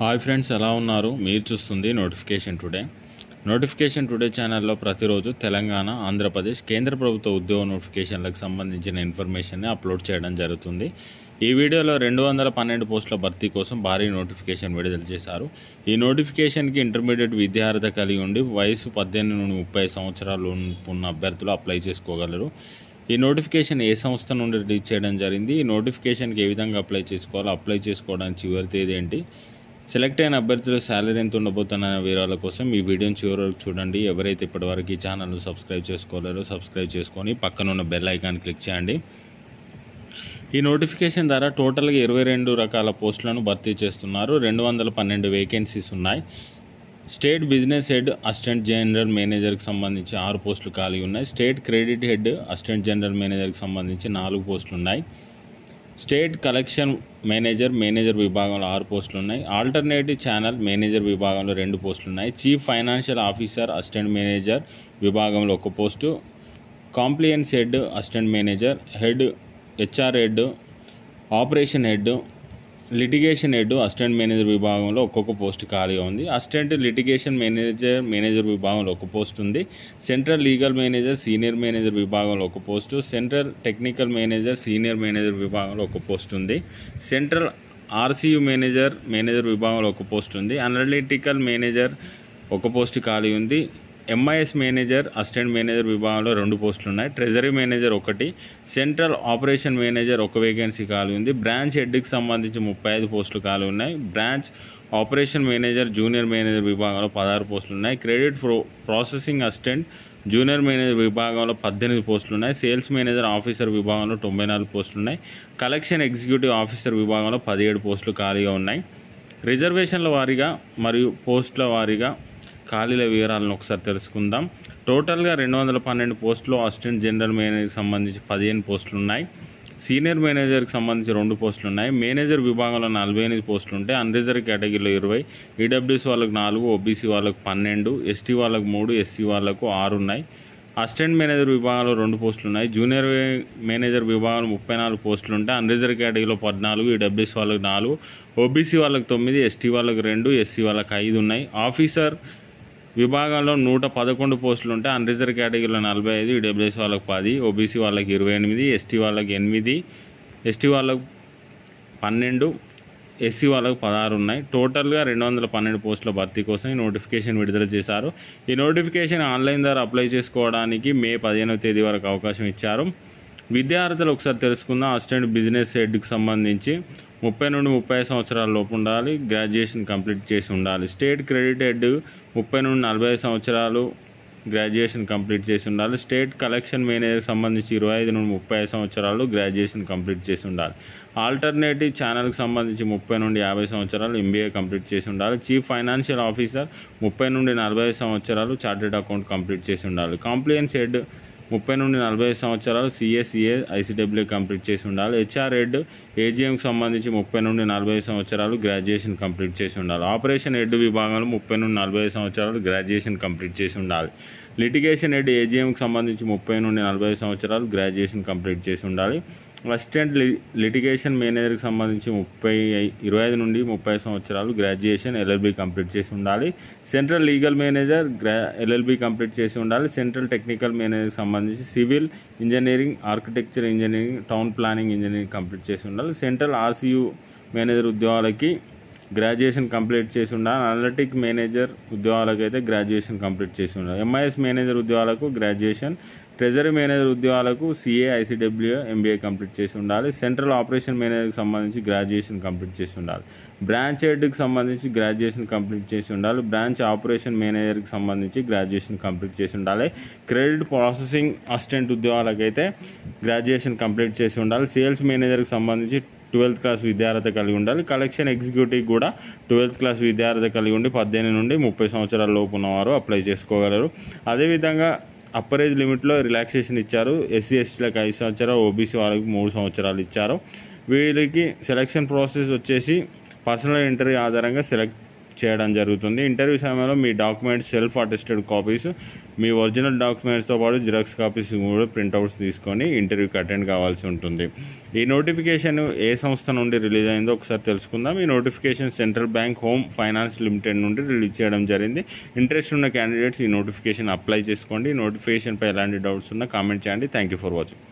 Hi friends, ఎలా ఉన్నారు? మీరు చూస్తుంది నోటిఫికేషన్ టుడే ఛానల్లో ప్రతిరోజు తెలంగాణ, ఆంధ్రప్రదేశ్ కేంద్ర ప్రభుత్వ ఉద్యోగ నోటిఫికేషన్లకు సంబంధించిన ఇన్ఫర్మేషన్ని అప్లోడ్ చేయడం జరుగుతుంది. ఈ వీడియోలో 212 పోస్టుల భర్తీ కోసం భారీ నోటిఫికేషన్ విడుదల చేశారు. ఈ నోటిఫికేషన్కి ఇంటర్మీడియట్ విద్యార్హత కలిగి ఉండి వయసు 18 నుండి 30 సంవత్సరాలు ఉన్న అభ్యర్థులు అప్లై చేసుకోగలరు. ఈ నోటిఫికేషన్ ఏ సంస్థ నుండి రిలీజ్ చేయడం జరిగింది, ఈ నోటిఫికేషన్కి ఏ విధంగా అప్లై చేసుకోవాలో, అప్లై చేసుకోవడానికి చివరి తేదీ ఏంటి, సెలెక్ట్ అయిన అభ్యర్థులు శాలరీ ఎంత ఉండబోతున్న వివరాల కోసం ఈ వీడియోని చివరి వరకు చూడండి. ఎవరైతే ఇప్పటివరకు ఈ ఛానల్ను సబ్స్క్రైబ్ చేసుకోలేరో సబ్స్క్రైబ్ చేసుకొని పక్కనున్న బెల్ ఐకాన్ క్లిక్ చేయండి. ఈ నోటిఫికేషన్ ద్వారా టోటల్గా 22 రకాల పోస్టులను భర్తీ చేస్తున్నారు. 212 వేకెన్సీస్ ఉన్నాయి. State business head assistant general మేనేజర్కి సంబంధించి 6 పోస్టులు ఖాళీ ఉన్నాయి. State credit head assistant general మేనేజర్కి సంబంధించి 4 పోస్టులు ఉన్నాయి. స్టేట్ కలెక్షన్ మేనేజర్ విభాగంలో 6 పోస్టులు ఉన్నాయి. ఆల్టర్నేటివ్ ఛానల్ మేనేజర్ విభాగంలో 2 పోస్టులు ఉన్నాయి. Chief financial officer assistant manager విభాగంలో 1 post. Compliance head assistant manager, head HR head, operation head, litigation head assistant manager విభాగంలో ఒక్కొక్క పోస్ట్ ఖాళీగా ఉంది. అసిస్టెంట్ లిటిగేషన్ మేనేజర్ విభాగంలో 1 పోస్ట్ ఉంది. Central legal manager senior manager విభాగంలో 1 post. Central technical manager senior manager విభాగంలో 1 post ఉంది. Central ఆర్సీయూ manager విభాగంలో 1 పోస్ట్ ఉంది. అనలిటికల్ మేనేజర్ 1 పోస్ట్ ఖాళీ ఉంది. ఎంఐఎస్ మేనేజర్ అసిస్టెంట్ మేనేజర్ విభాగంలో 2 పోస్టులు ఉన్నాయి. Treasury manager 1, central operation manager 1 vacancy ఖాళీ ఉంది. బ్రాంచ్ హెడ్కి సంబంధించి 35 పోస్టులు ఖాళీ ఉన్నాయి. Branch operation manager junior manager విభాగంలో 16 పోస్టులు ఉన్నాయి. Credit processing assistant junior manager విభాగంలో 18 పోస్టులు ఉన్నాయి. సేల్స్ మేనేజర్ ఆఫీసర్ విభాగంలో 94 పోస్టులు ఉన్నాయి. కలెక్షన్ ఎగ్జిక్యూటివ్ ఆఫీసర్ విభాగంలో 17 పోస్టులు ఖాళీగా ఉన్నాయి. రిజర్వేషన్ల వారీగా మరియు పోస్టుల వారీగా ఖాళీల వివరాలను ఒకసారి తెలుసుకుందాం. టోటల్గా 212 పోస్టులు అసిస్టెంట్ జనరల్ మేనేజర్కి సంబంధించి 15 పోస్టులు ఉన్నాయి. సీనియర్ మేనేజర్కి సంబంధించి 2 పోస్టులు ఉన్నాయి. మేనేజర్ విభాగంలో 48 పోస్టులు ఉంటాయి. అన్రిజర్వ్ కేటగిరీలో 20, ఈడబ్ల్యూఎస్ వాళ్ళకు 4, ఓబీసీ వాళ్ళకు 12, ఎస్టీ వాళ్ళకు 3, ఎస్సీ వాళ్ళకు 6 ఉన్నాయి. అసిస్టెంట్ మేనేజర్ విభాగంలో 2 పోస్టులు ఉన్నాయి. జూనియర్ మేనేజర్ విభాగంలో 34 పోస్టులు ఉంటాయి. అన్రిజర్వ్ కేటగిరీలో 14, ఈడబ్ల్యూఎస్ వాళ్ళకు 4, ఓబీసీ వాళ్ళకు 9, ఎస్టీ వాళ్ళకు 2, ఎస్సీ వాళ్ళకు 5 ఉన్నాయి. ఆఫీసర్ విభాగంలో 111 పోస్టులు ఉంటాయి. అన్రిజర్వ్ కేటగిరీలో 45, ఈడబ్ల్యూఎస్ వాళ్ళకు 10, ఓబీసీ వాళ్ళకి 28, ఎస్టీ వాళ్ళకి 8, ఎస్టీ వాళ్ళకు 12, ఎస్సీ వాళ్ళకు 16 ఉన్నాయి. టోటల్గా 212 పోస్టుల భర్తీ కోసం ఈ నోటిఫికేషన్ విడుదల చేశారు. ఈ నోటిఫికేషన్ ఆన్లైన్ ద్వారా అప్లై చేసుకోవడానికి మే 15వ తేదీ వరకు అవకాశం ఇచ్చారు. విద్యార్థులు ఒకసారి తెలుసుకుందాం. అసిస్టెంట్ బిజినెస్ హెడ్కి సంబంధించి 30 నుండి 30 సంవత్సరాల లోపు ఉండాలి. గ్రాడ్యుయేషన్ కంప్లీట్ చేసి ఉండాలి. స్టేట్ క్రెడిట్ హెడ్ 30 నుండి 45 సంవత్సరాలు గ్రాడ్యుయేషన్ కంప్లీట్ చేసి ఉండాలి. స్టేట్ కలెక్షన్ మేనేజర్కి సంబంధించి 25 నుండి 35 సంవత్సరాలు గ్రాడ్యుయేషన్ కంప్లీట్ చేసి ఉండాలి. ఆల్టర్నేటివ్ ఛానల్కి సంబంధించి 30 నుండి 50 సంవత్సరాలు ఎంబీఏ కంప్లీట్ చేసి ఉండాలి. చీఫ్ ఫైనాన్షియల్ ఆఫీసర్ 30 నుండి 40 సంవత్సరాలు చార్టెడ్ అకౌంట్ కంప్లీట్ చేసి ఉండాలి. కాంప్లియన్స్ హెడ్ 30 నుండి 40 సంవత్సరాలు సిఏ ఐసీడబ్ల్యూ కంప్లీట్ చేసి ఉండాలి. హెచ్ఆర్ హెడ్ ఏజీఎంకి సంబంధించి 30 నుండి 40 సంవత్సరాలు గ్రాడ్యుయేషన్ కంప్లీట్ చేసి ఉండాలి. ఆపరేషన్ హెడ్ విభాగంలో 30 నుండి 40 సంవత్సరాలు గ్రాడ్యుయేషన్ కంప్లీట్ చేసి ఉండాలి. లిటిగేషన్ హెడ్ ఏజీఎంకి సంబంధించి 30 నుండి 40 సంవత్సరాలు గ్రాడ్యుయేషన్ కంప్లీట్ చేసి ఉండాలి. అసిస్టెంట్ లిటిగేషన్ మేనేజర్కి సంబంధించి 25 నుండి 30 సంవత్సరాలు గ్రాడ్యుయేషన్ ఎల్ఎల్బీ కంప్లీట్ చేసి ఉండాలి. Central legal manager LLB complete చేసి ఉండాలి. సెంట్రల్ టెక్నికల్ మేనేజర్కి సంబంధించి civil engineering, architecture engineering, town planning engineering complete చేసి ఉండాలి. సెంట్రల్ ఆర్సీయూ మేనేజర్ ఉద్యోగాలకి గ్రాడ్యుయేషన్ కంప్లీట్ చేసి ఉండాలి. అనలిటిక్ మేనేజర్ ఉద్యోగాలకు అయితే గ్రాడ్యుయేషన్ కంప్లీట్ చేసి ఉండాలి. ఎంఐఎస్ మేనేజర్ ఉద్యోగాలకు గ్రాడ్యుయేషన్, ట్రెజరీ మేనేజర్ ఉద్యోగాలకు సిఏ ఐసీడబ్ల్యూ ఎంబీఏ కంప్లీట్ చేసి ఉండాలి. సెంట్రల్ ఆపరేషన్ మేనేజర్కి సంబంధించి గ్రాడ్యుయేషన్ కంప్లీట్ చేసి ఉండాలి. బ్రాంచ్ హెడ్కి సంబంధించి గ్రాడ్యుయేషన్ కంప్లీట్ చేసి ఉండాలి. బ్రాంచ్ ఆపరేషన్ మేనేజర్కి సంబంధించి గ్రాడ్యుయేషన్ కంప్లీట్ చేసి ఉండాలి. క్రెడిట్ ప్రాసెసింగ్ అసిస్టెంట్ ఉద్యోగాలకైతే గ్రాడ్యుయేషన్ కంప్లీట్ చేసి ఉండాలి. సేల్స్ మేనేజర్కి సంబంధించి 12th క్లాస్ విద్యార్హత కలిగి ఉండాలి. కలెక్షన్ ఎగ్జిక్యూటివ్ కూడా 12th క్లాస్ విద్యార్హత కలిగి ఉండి 18 నుండి 30 సంవత్సరాల లోపు ఉన్నవారు అప్లై చేసుకోగలరు. అదేవిధంగా అప్పర్ ఏజ్ లిమిట్లో రిలాక్సేషన్ ఇచ్చారు. ఎస్సీ ఎస్టీలకు 5 సంవత్సరాలు, ఓబీసీ వాళ్ళకి 3 సంవత్సరాలు ఇచ్చారు. వీరికి సెలక్షన్ ప్రాసెస్ వచ్చేసి పర్సనల్ ఇంటర్వ్యూ ఆధారంగా సెలెక్ట్ చేయడం జరుగుతుంది. ఇంటర్వ్యూ సమయంలో మీ డాక్యుమెంట్స్ సెల్ఫ్ అటెస్టెడ్ కాపీస్, మీ ఒరిజినల్ డాక్యుమెంట్స్తో పాటు జిరాక్స్ కాపీస్ కూడా ప్రింట్అవుట్స్ తీసుకొని ఇంటర్వ్యూకి అటెండ్ కావాల్సి ఉంటుంది. ఈ నోటిఫికేషన్ ఏ సంస్థ నుండి రిలీజ్ అయిందో ఒకసారి తెలుసుకుందాం. ఈ notification central bank home finance limited నుండి రిలీజ్ చేయడం జరిగింది. ఇంట్రెస్ట్ ఉన్న క్యాండిడేట్స్ ఈ నోటిఫికేషన్ అప్లై చేసుకోండి. ఈ నోటిఫికేషన్పై ఎలాంటి డౌట్స్ ఉన్నా కామెంట్ చేయండి. Thank you for watching.